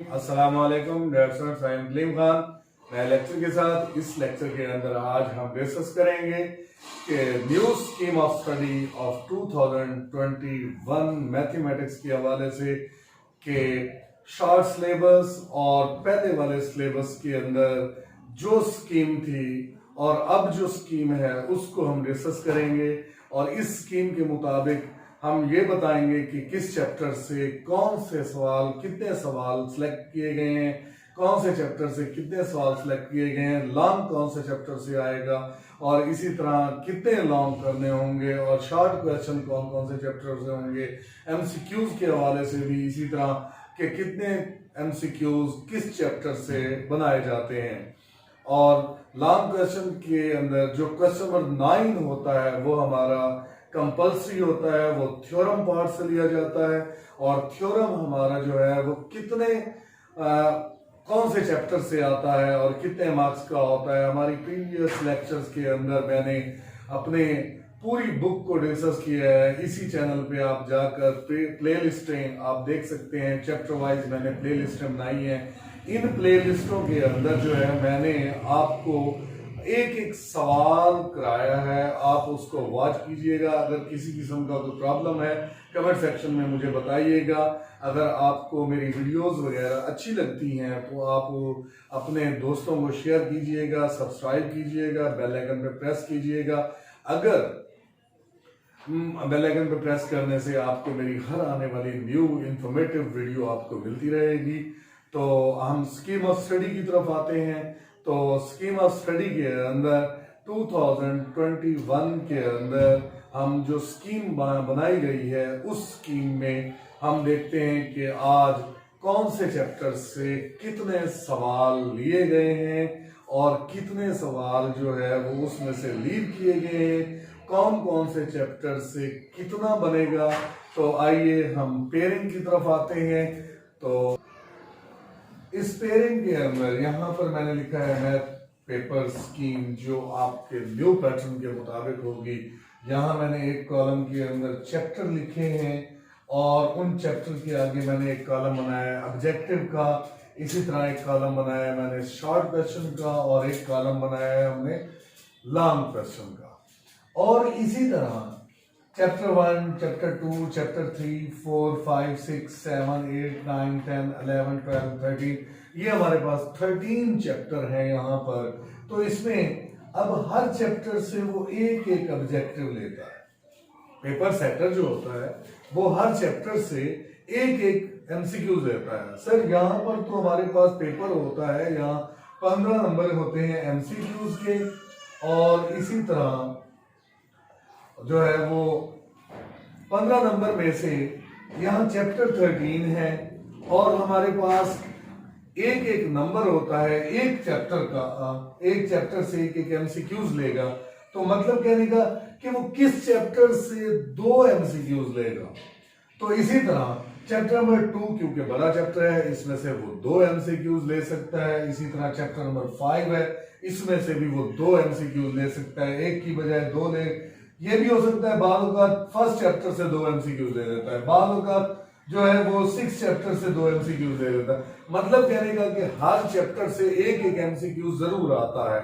अस्सलाम वालेकुम dear students, I am Kaleem Khan. नए लेक्चर के साथ इस लेक्चर के अंदर आज हम डिस्कस करेंगे कि new scheme of study of 2021 mathematics के हवाले से कि शॉर्ट सिलेबस और पहले वाले सिलेबस के अंदर जो स्कीम थी और अब जो स्कीम है उसको हम डिस्कस करेंगे। और इस स्कीम के मुताबिक हम ये बताएंगे कि किस चैप्टर से कौन से सवाल, कितने सवाल सिलेक्ट किए गए हैं, कौन से चैप्टर से कितने सवाल सिलेक्ट किए गए हैं, लॉन्ग कौन से चैप्टर से आएगा और इसी तरह कितने लॉन्ग करने होंगे और शॉर्ट क्वेश्चन कौन कौन से चैप्टर से होंगे। एमसीक्यूज के हवाले से भी इसी तरह कि कितने एमसीक्यूज किस चैप्टर से बनाए जाते हैं। और लॉन्ग क्वेश्चन के अंदर जो क्वेश्चन नंबर 9 होता है वो हमारा कंपल्सरी होता है, वो थ्योरम पार्ट से लिया जाता है। और थ्योरम हमारा जो है वो कितने कौन से चैप्टर से आता है और कितने मार्क्स का होता है। हमारी प्रीवियस लेक्चर्स के अंदर मैंने अपने पूरी बुक को डिस्कस किया है। इसी चैनल पे आप जाकर प्ले लिस्टें आप देख सकते हैं, चैप्टर वाइज मैंने प्ले लिस्टें बनाई हैं। इन प्ले लिस्टों के अंदर जो है मैंने आपको एक एक सवाल कराया है, आप उसको वॉच कीजिएगा। अगर किसी किस्म का कोई प्रॉब्लम है कमेंट सेक्शन में मुझे बताइएगा। अगर आपको मेरी वीडियोस वगैरह अच्छी लगती हैं तो आप अपने दोस्तों को शेयर कीजिएगा, सब्सक्राइब कीजिएगा, बेल आइकन पे प्रेस कीजिएगा। अगर बेल आइकन पे प्रेस करने से आपको मेरी हर आने वाली न्यू इंफॉर्मेटिव वीडियो आपको मिलती रहेगी। तो हम स्कीम ऑफ स्टडी की तरफ आते हैं। तो स्कीम ऑफ स्टडी के अंदर 2021 के अंदर हम जो स्कीम बनाई गई है उस स्कीम में हम देखते हैं कि आज कौन से चैप्टर से कितने सवाल लिए गए हैं और कितने सवाल जो है वो उसमें से लीव किए गए हैं, कौन कौन से चैप्टर से कितना बनेगा। तो आइए हम पेयरिंग की तरफ आते हैं। तो इस पेयरिंग के अंदर यहाँ पर मैंने लिखा है मैथ पेपर स्कीम जो आपके न्यू पैटर्न के मुताबिक होगी। यहाँ मैंने एक कॉलम के अंदर चैप्टर लिखे हैं और उन चैप्टर के आगे मैंने एक कॉलम बनाया है ऑब्जेक्टिव का। इसी तरह एक कॉलम बनाया है मैंने शॉर्ट क्वेश्चन का और एक कॉलम बनाया है हमने लॉन्ग क्वेश्चन का। और इसी तरह चैप्टर 1, चैप्टर 2, चैप्टर 3, 4, 5, 6, 7, 8, 9, 10, 11, 12, 13, ये हमारे पास 13 चैप्टर हैं यहाँ पर। तो इसमें अब हर चैप्टर से वो एक एक ऑब्जेक्टिव लेता है। पेपर सेटर जो होता है वो हर चैप्टर से एक एक एमसीक्यूज लेता है। सर यहाँ पर तो हमारे पास पेपर होता है, यहाँ 15 नंबर होते हैं एमसीक्यूज के और इसी तरह जो है वो 15 नंबर में से यहाँ चैप्टर 13 है और हमारे पास एक एक नंबर होता है एक चैप्टर का। एक चैप्टर से एक एक एमसीक्यूज लेगा। तो मतलब कहने का कि वो किस चैप्टर से 2 एमसीक्यूज लेगा। तो इसी तरह चैप्टर नंबर 2 क्योंकि बड़ा चैप्टर है इसमें से वो 2 एमसीक्यूज ले सकता है। इसी तरह चैप्टर नंबर 5 है, इसमें से भी वो 2 एमसीक्यूज ले सकता है, एक की बजाय 2 ले। ये भी हो सकता है बाद औक़ात फर्स्ट चैप्टर से 2 एमसीक्यूज ले लेता है, बाद औक़ात जो है वो 6 चैप्टर से 2 एमसीक्यूज ले लेता है। मतलब कहने का कि हर चैप्टर से एक एक एमसीक्यू जरूर आता है।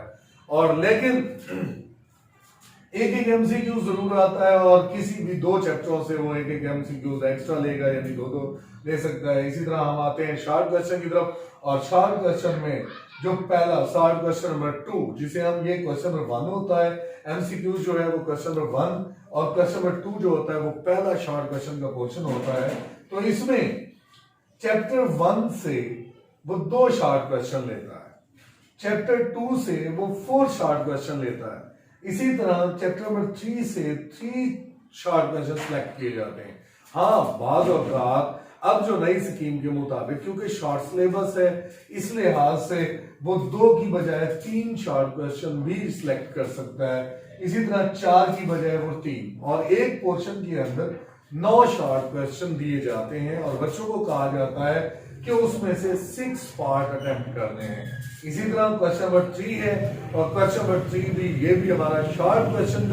और लेकिन एक एक एमसीक्यू जरूर आता है और किसी भी 2 चैप्टरों से वो एक एक एमसीक्यू एक्स्ट्रा लेगा, यानी 2 ले सकता है। इसी तरह हम आते हैं शॉर्ट क्वेश्चन की तरफ। और शॉर्ट क्वेश्चन में जो पहला शॉर्ट क्वेश्चन नंबर 2 जिसे हम ये क्वेश्चन नंबर 1 होता है, एमसीक्यू जो है वो क्वेश्चन नंबर 1 और क्वेश्चन नंबर 2 जो होता है वो पहला शॉर्ट क्वेश्चन का पोर्शन होता है। तो इसमें चैप्टर 1 से वो 2 शॉर्ट क्वेश्चन लेता है, चैप्टर 2 से वो 4 शॉर्ट क्वेश्चन लेता है। इसी तरह चैप्टर नंबर 3 से 3 शॉर्ट क्वेश्चन सिलेक्ट किए जाते हैं। हाँ, बाज़ औक़ात अब जो नई स्कीम के मुताबिक क्योंकि शॉर्ट सिलेबस है इस लिहाज से वो 2 की बजाय 3 शॉर्ट क्वेश्चन भी सिलेक्ट कर सकता है। इसी तरह 4 की बजाय वो 3 और एक पोर्शन के अंदर 9 शॉर्ट क्वेश्चन दिए जाते हैं और बच्चों को कहा जाता है कि उसमें से 6 पार्ट अटेम्प्ट करने हैं। इसी तरह क्वेश्चन नंबर 3 है और क्वेश्चन नंबर 3 भी ये भी हमारा शॉर्ट क्वेश्चन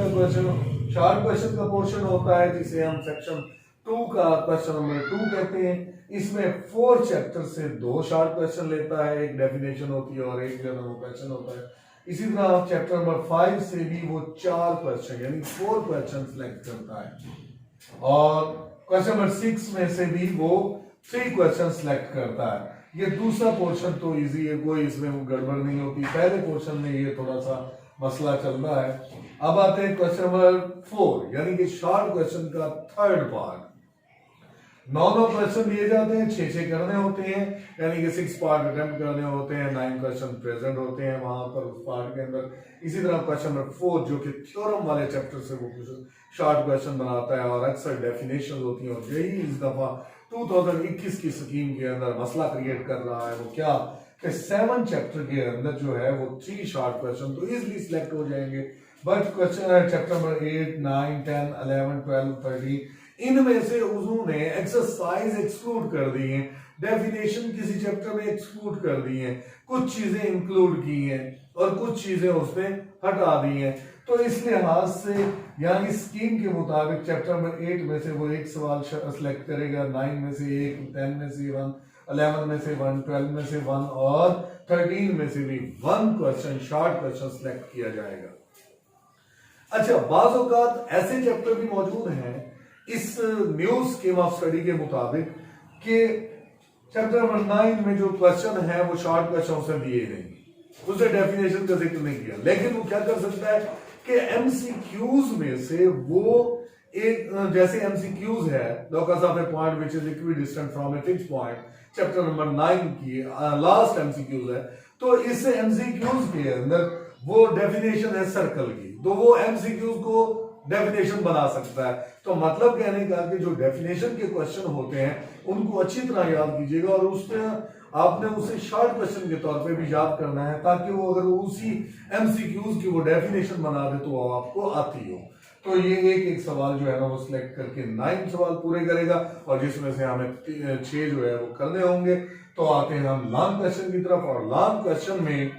का पोर्शन होता है जिसे हम सेक्शन 2 का क्वेश्चन नंबर 2 कहते हैं। इसमें 4 चैप्टर से 2 शॉर्ट क्वेश्चन लेता है, एक डेफिनेशन होती है और एक जनरल क्वेश्चन होता है। इसी तरह चैप्टर नंबर 5 से भी वो 4 क्वेश्चन यानी 4 क्वेश्चन सिलेक्ट करता है और क्वेश्चन नंबर 6 में से भी वो 3 क्वेश्चन सिलेक्ट करता है। ये दूसरा पोर्शन तो इजी है, कोई इसमें गड़बड़ नहीं होती। पहले पोर्शन में ये थोड़ा सा मसला चल रहा है। अब आते हैं क्वेश्चन नंबर 4 यानी कि शॉर्ट क्वेश्चन का थर्ड पार्ट। 9 क्वेश्चन दिए जाते हैं, 6 करने होते हैं यानी कि 6 पार्ट अटेम्प्ट करने होते हैं, 9 क्वेश्चन प्रेजेंट होते हैं वहां पर उस पार्ट के अंदर। इसी तरह क्वेश्चन नंबर 4 जो कि थ्योरम वाले चैप्टर से वो शॉर्ट क्वेश्चन बनाता है और अक्सर डेफिनेशन होती है। और यही इस दफा 2021 की स्कीम के अंदर मसला क्रिएट कर रहा है। वो क्या कि 7 चैप्टर के अंदर जो है वो 3 शॉर्ट क्वेश्चन तो इजिली सिलेक्ट हो जाएंगे, बट क्वेश्चन चैप्टर नंबर 8, 9, 10, 11, 12, 13 इनमें से उन्होंने एक्सरसाइज एक्सक्लूड कर दी है, डेफिनेशन किसी चैप्टर में एक्सक्लूड कर दी है, कुछ चीजें इंक्लूड की हैं और कुछ चीजें उसने हटा दी हैं। तो इस लिहाज से यानी स्कीम के मुताबिक चैप्टर नंबर 8 में से वो एक सवाल सेलेक्ट करेगा, 9 में से 1, 10 में से 1, 11 में से 1, 12 में से 1 और 13 में से भी 1 क्वेश्चन शॉर्ट क्वेश्चन सिलेक्ट किया जाएगा। अच्छा, बाज़ औक़ात ऐसे चैप्टर भी मौजूद हैं इस न्यू स्कीम ऑफ स्टडी के मुताबिक कि चैप्टर नंबर 9 में जो क्वेश्चन है वो शॉर्ट क्वेश्चन उसे दिए नहीं, उसे डेफिनेशन का जिक्र नहीं किया, लेकिन वो क्या कर सकता है कि एमसीक्यूज में से वो एक जैसे एमसीक्यूज है locus of A point which is equidistant from a fixed point, chapter number 9 की लास्ट एमसीक्यूज है। तो इस एमसीक्यूज के अंदर वो डेफिनेशन है सर्कल की, तो वो एमसीक्यूज को डेफिनेशन बना सकता है। तो मतलब कहने का कि जो डेफिनेशन के क्वेश्चन होते हैं उनको अच्छी तरह याद कीजिएगा और उसमें आपने उसे शॉर्ट क्वेश्चन के तौर पे भी याद करना है ताकि वो अगर उसी एमसीक्यूज की वो डेफिनेशन बना दे तो वो आपको आती हो। तो ये एक सवाल जो है ना वो सिलेक्ट करके 9 सवाल पूरे करेगा और जिसमें से हमें 6 जो है वो करने होंगे। तो आते हैं हम लॉन्ग क्वेश्चन की तरफ और लॉन्ग क्वेश्चन में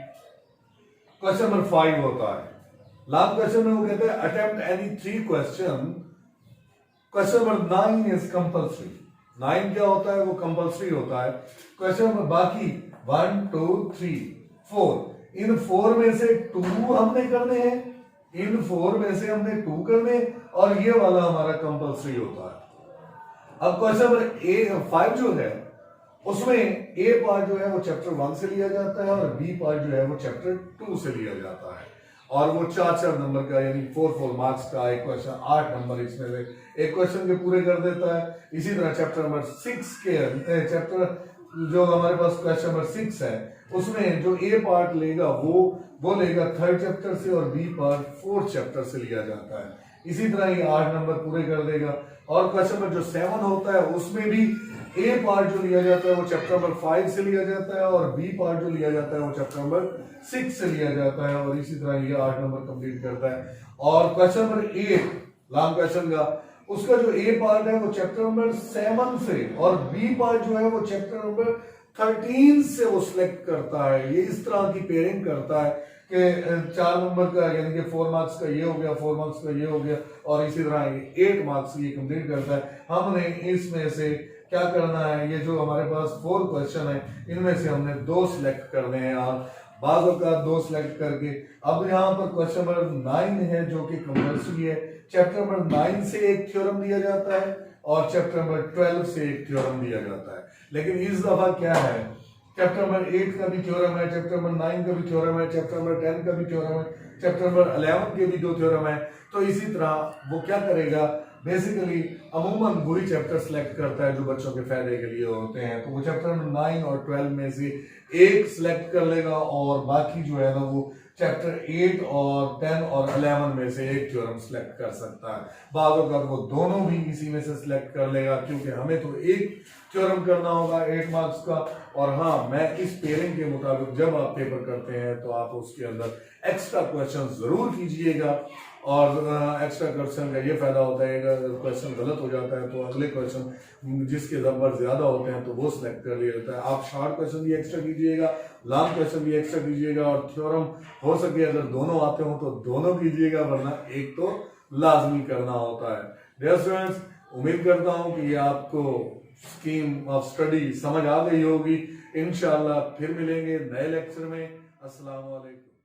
क्वेश्चन नंबर 5 होता है। लॉन्ग क्वेश्चन में वो कहते हैं attempt any 3 question. Question number 9 is compulsory. 9 क्या होता है, वो कंपल्सरी होता है। क्वेश्चन नंबर बाकी 1, 2, 3, 4, इन 4 में से 2 हमने करने हैं, इन 4 में से हमने 2 करने और ये वाला हमारा कंपल्सरी होता है। अब क्वेश्चन नंबर 5 जो है उसमें ए पार्ट जो है वो चैप्टर 1 से लिया जाता है और बी पार्ट जो है वो चैप्टर 2 से लिया जाता है और वो 4 नंबर का यानी 4 मार्क्स का एक क्वेश्चन 8 नंबर इसमें से एक क्वेश्चन के पूरे कर देता है। इसी तरह चैप्टर नंबर 6 के चैप्टर जो हमारे पास क्वेश्चन नंबर 6 है उसमें जो ए पार्ट लेगा वो लेगा 3rd चैप्टर से और बी पार्ट 4th चैप्टर से लिया जाता है। इसी तरह ये 8 नंबर पूरे कर देगा। और क्वेश्चन नंबर जो 7 होता है उसमें भी ए पार्ट जो लिया जाता है वो चैप्टर नंबर 5 से लिया जाता है और बी पार्ट जो लिया जाता है वो चैप्टर नंबर 6 से लिया जाता है और इसी तरह ये 8 नंबर कंप्लीट करता है। और क्वेश्चन नंबर 8 लॉन्ग क्वेश्चन का उसका जो ए पार्ट है वो चैप्टर नंबर 7 से और बी पार्ट जो है वो चैप्टर नंबर 13 से वो सिलेक्ट करता है। ये इस तरह की पेयरिंग करता है कि 4 नंबर का यानी कि 4 मार्क्स का ये हो गया, 4 मार्क्स का ये हो गया और इसी तरह 8 मार्क्स ये कंप्लीट करता है। हमने इसमें से क्या करना है, ये जो हमारे पास 4 क्वेश्चन है इनमें से हमने 2 सिलेक्ट करने हैं और बाजों का 2 सिलेक्ट करके अब यहाँ पर क्वेश्चन नंबर 9 है जो कि कंपल्सरी है। चैप्टर नंबर 9 से एक थ्योरम दिया जाता है और चैप्टर नंबर 12 से एक थ्योरम दिया जाता है। लेकिन इस दफा क्या है, चैप्टर नंबर 8 का भी थ्योरम है, चैप्टर नंबर 9 का भी थ्योरम है, चैप्टर नंबर 10 का भी थ्योरम है, चैप्टर नंबर 11 के भी 2 थ्योरम है। तो इसी तरह वो क्या करेगा, बेसिकली अमूमन वही चैप्टर सिलेक्ट करता है जो बच्चों के फायदे के लिए होते हैं। तो वो चैप्टर नंबर 9 और 12 में से एक सिलेक्ट कर लेगा और बाकी जो है ना वो चैप्टर 8 और 10 और 11 में से एक थ्योरम सिलेक्ट कर सकता है। बाज़ों का वो दोनों भी इसी में से सिलेक्ट कर लेगा क्योंकि हमें तो एक थ्योरम करना होगा 8 मार्क्स का। और हाँ, मैं इस पेयरिंग के मुताबिक जब आप पेपर करते हैं तो आप उसके अंदर एक्स्ट्रा क्वेश्चन जरूर कीजिएगा और एक्स्ट्रा क्वेश्चन का ये फायदा होता है अगर क्वेश्चन गलत हो जाता है तो अगले क्वेश्चन जिसके नंबर ज्यादा होते हैं तो वो सिलेक्ट कर लिया जाता है। आप शॉर्ट क्वेश्चन भी एक्स्ट्रा कीजिएगा, लॉन्ग क्वेश्चन भी एक्स्ट्रा कीजिएगा और थ्योरम हो सके अगर दोनों आते हो तो दोनों कीजिएगा, वरना एक तो लाजमी करना होता है। डियर स्टूडेंट्स, उम्मीद करता हूं कि ये आपको स्कीम ऑफ स्टडी समझ आ गई होगी। इंशाल्लाह फिर मिलेंगे नए लेक्चर में। अस्सलाम वालेकुम।